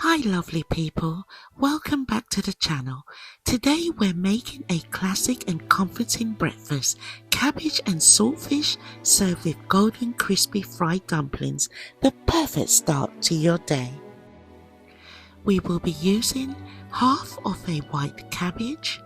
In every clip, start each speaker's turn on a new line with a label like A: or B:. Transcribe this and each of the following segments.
A: Hi lovely people, welcome back to the channel. Today we're making a classic and comforting breakfast, cabbage and saltfish served with golden crispy fried dumplings, the perfect start to your day. We will be using half of a white cabbage,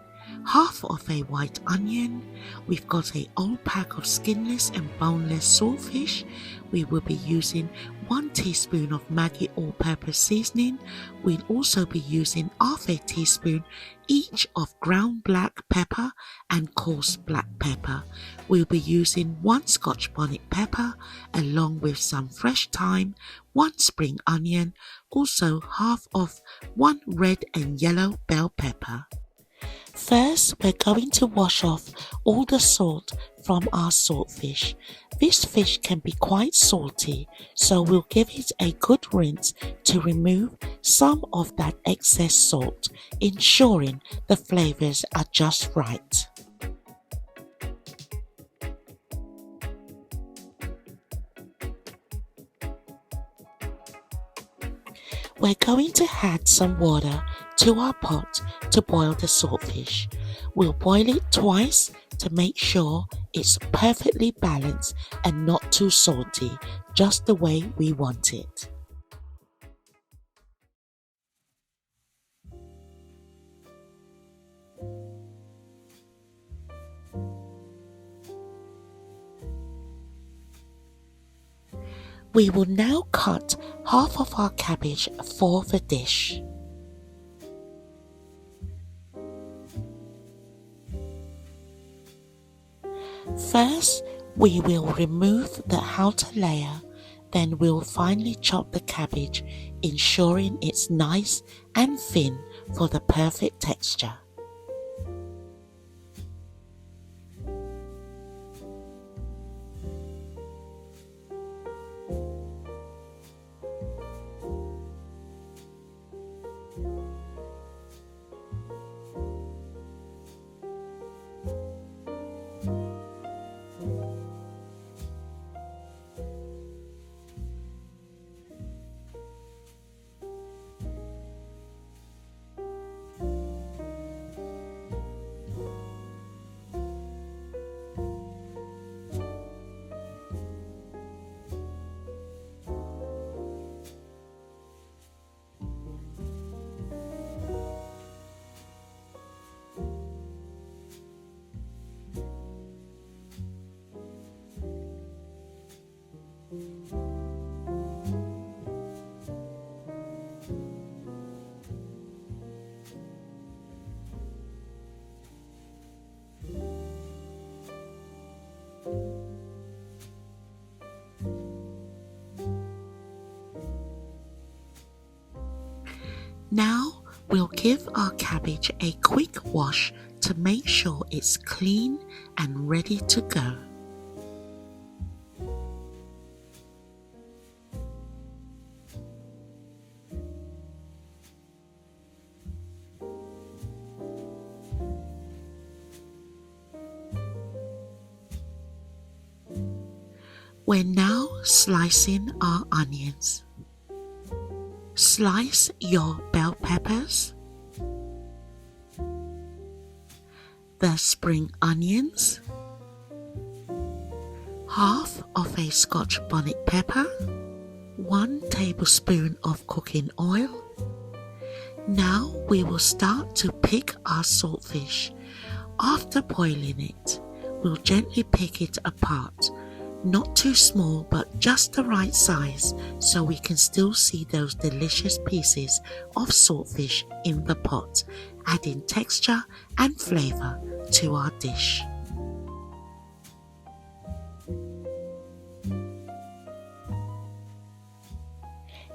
A: half of a white onion. We've got a old pack of skinless and boneless saltfish. We will be using 1 teaspoon of Maggi all-purpose seasoning. We'll also be using half a teaspoon each of ground black pepper and coarse black pepper. We'll be using 1 Scotch bonnet pepper along with some fresh thyme, 1 spring onion, also half of 1 red and yellow bell pepper. First, we're going to wash off all the salt from our saltfish. This fish can be quite salty, so we'll give it a good rinse to remove some of that excess salt, ensuring the flavors are just right. We're going to add some water to our pot to boil the saltfish. We'll boil it twice to make sure it's perfectly balanced and not too salty, just the way we want it. We will now cut half of our cabbage for the dish. First, we will remove the outer layer, then we'll finely chop the cabbage, ensuring it's nice and thin for the perfect texture. Now we'll give our cabbage a quick wash to make sure it's clean and ready to go. We're now slicing our onions. Slice your bell peppers, the spring onions, half of a Scotch bonnet pepper, 1 tablespoon of cooking oil. Now we will start to pick our saltfish. After boiling it, we'll gently pick it apart. Not too small, but just the right size so we can still see those delicious pieces of saltfish in the pot, adding texture and flavor to our dish.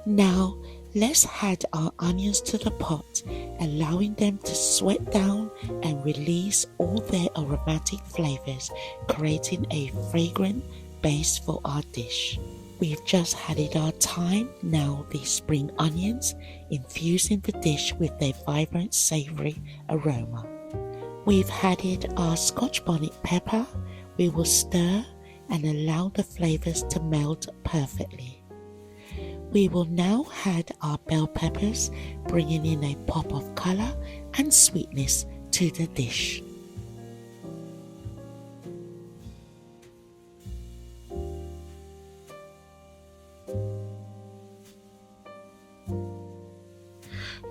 A: Now let's add our onions to the pot, allowing them to sweat down and release all their aromatic flavors, creating a fragrant base for our dish. We've just added our thyme, now the spring onions, infusing the dish with their vibrant savoury aroma. We've added our Scotch bonnet pepper. We will stir and allow the flavours to meld perfectly. We will now add our bell peppers, bringing in a pop of color and sweetness to the dish.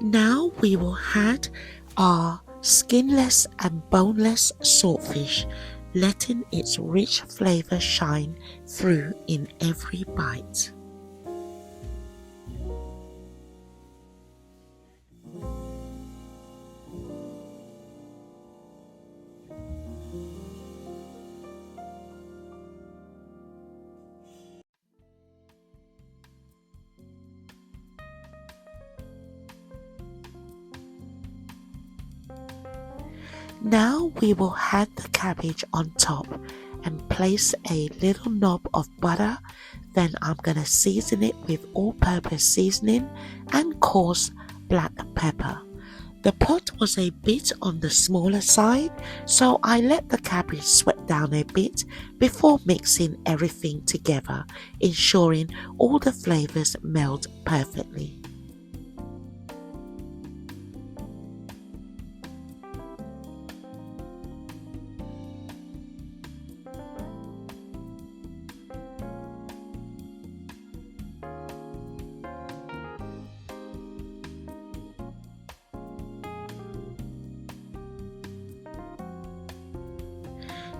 A: Now we will add our skinless and boneless saltfish, letting its rich flavor shine through in every bite. Now we will add the cabbage on top and place a little knob of butter. Then I'm going to season it with all-purpose seasoning and coarse black pepper. The pot was a bit on the smaller side, so I let the cabbage sweat down a bit before mixing everything together, ensuring all the flavors meld perfectly.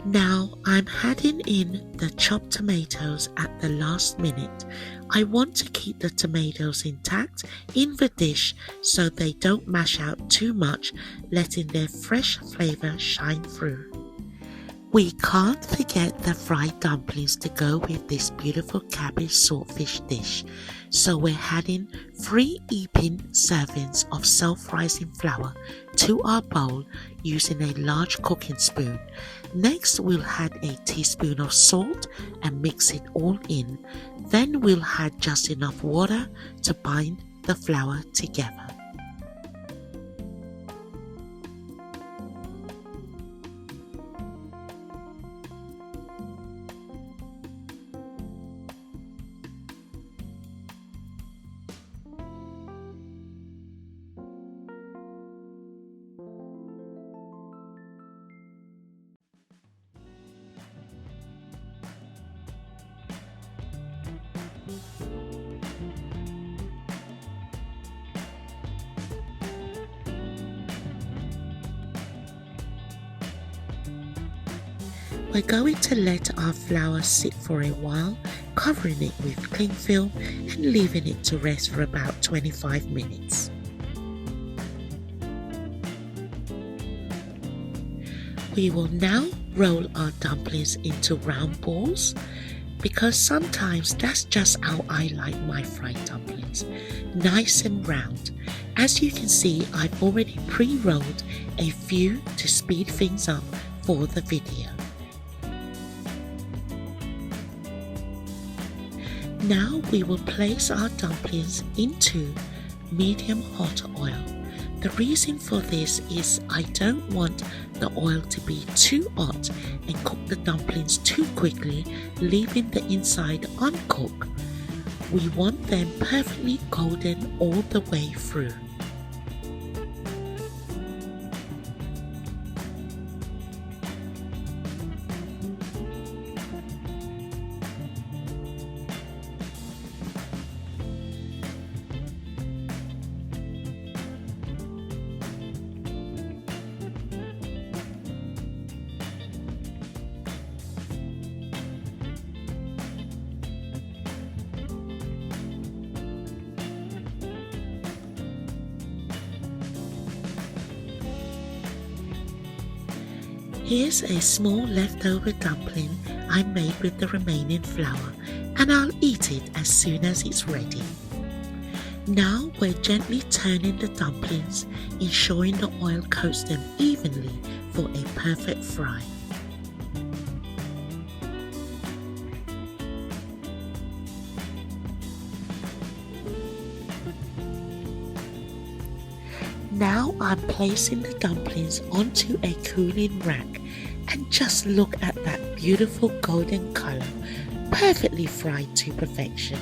A: Now I'm adding in the chopped tomatoes at the last minute. I want to keep the tomatoes intact in the dish so they don't mash out too much, letting their fresh flavor shine through. We can't forget the fried dumplings to go with this beautiful cabbage saltfish dish. So we're adding 3 heaping servings of self-rising flour to our bowl using a large cooking spoon. Next we'll add a teaspoon of salt and mix it all in. Then we'll add just enough water to bind the flour together. We're going to let our flour sit for a while, covering it with cling film and leaving it to rest for about 25 minutes. We will now roll our dumplings into round balls, because sometimes that's just how I like my fried dumplings, nice and round. As you can see, I've already pre-rolled a few to speed things up for the video. Now we will place our dumplings into medium hot oil. The reason for this is I don't want the oil to be too hot and cook the dumplings too quickly, leaving the inside uncooked. We want them perfectly golden all the way through. Here's a small leftover dumpling I made with the remaining flour, and I'll eat it as soon as it's ready. Now we're gently turning the dumplings, ensuring the oil coats them evenly for a perfect fry. Now I'm placing the dumplings onto a cooling rack, and just look at that beautiful golden color, perfectly fried to perfection.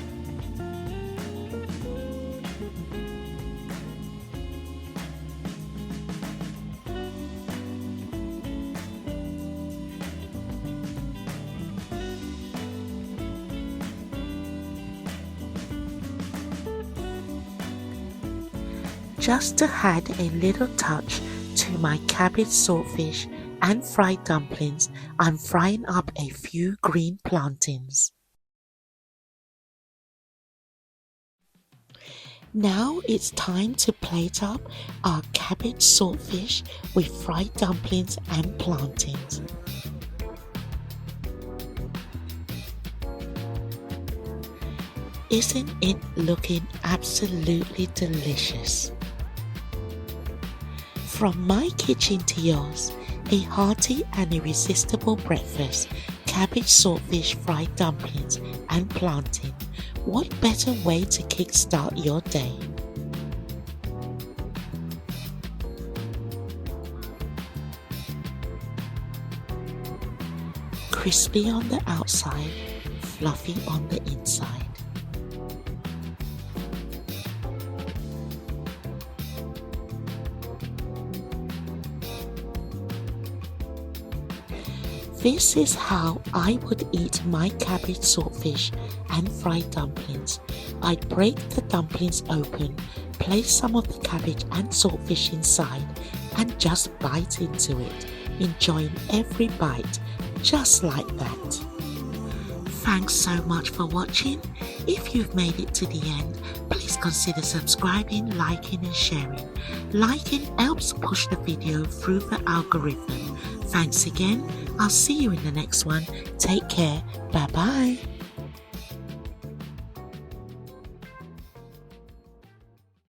A: Just to add a little touch to my cabbage saltfish and fried dumplings, I'm frying up a few green plantains. Now it's time to plate up our cabbage saltfish with fried dumplings and plantains. Isn't it looking absolutely delicious? From my kitchen to yours, a hearty and irresistible breakfast, cabbage saltfish fried dumplings and plantain. What better way to kickstart your day? Crispy on the outside, fluffy on the inside. This is how I would eat my cabbage saltfish and fried dumplings. I'd break the dumplings open, place some of the cabbage and saltfish inside, and just bite into it, enjoying every bite, just like that. Thanks so much for watching. If you've made it to the end, please consider subscribing, liking and sharing. Liking helps push the video through the algorithm. Thanks again. I'll see you in the next one. Take care. Bye bye.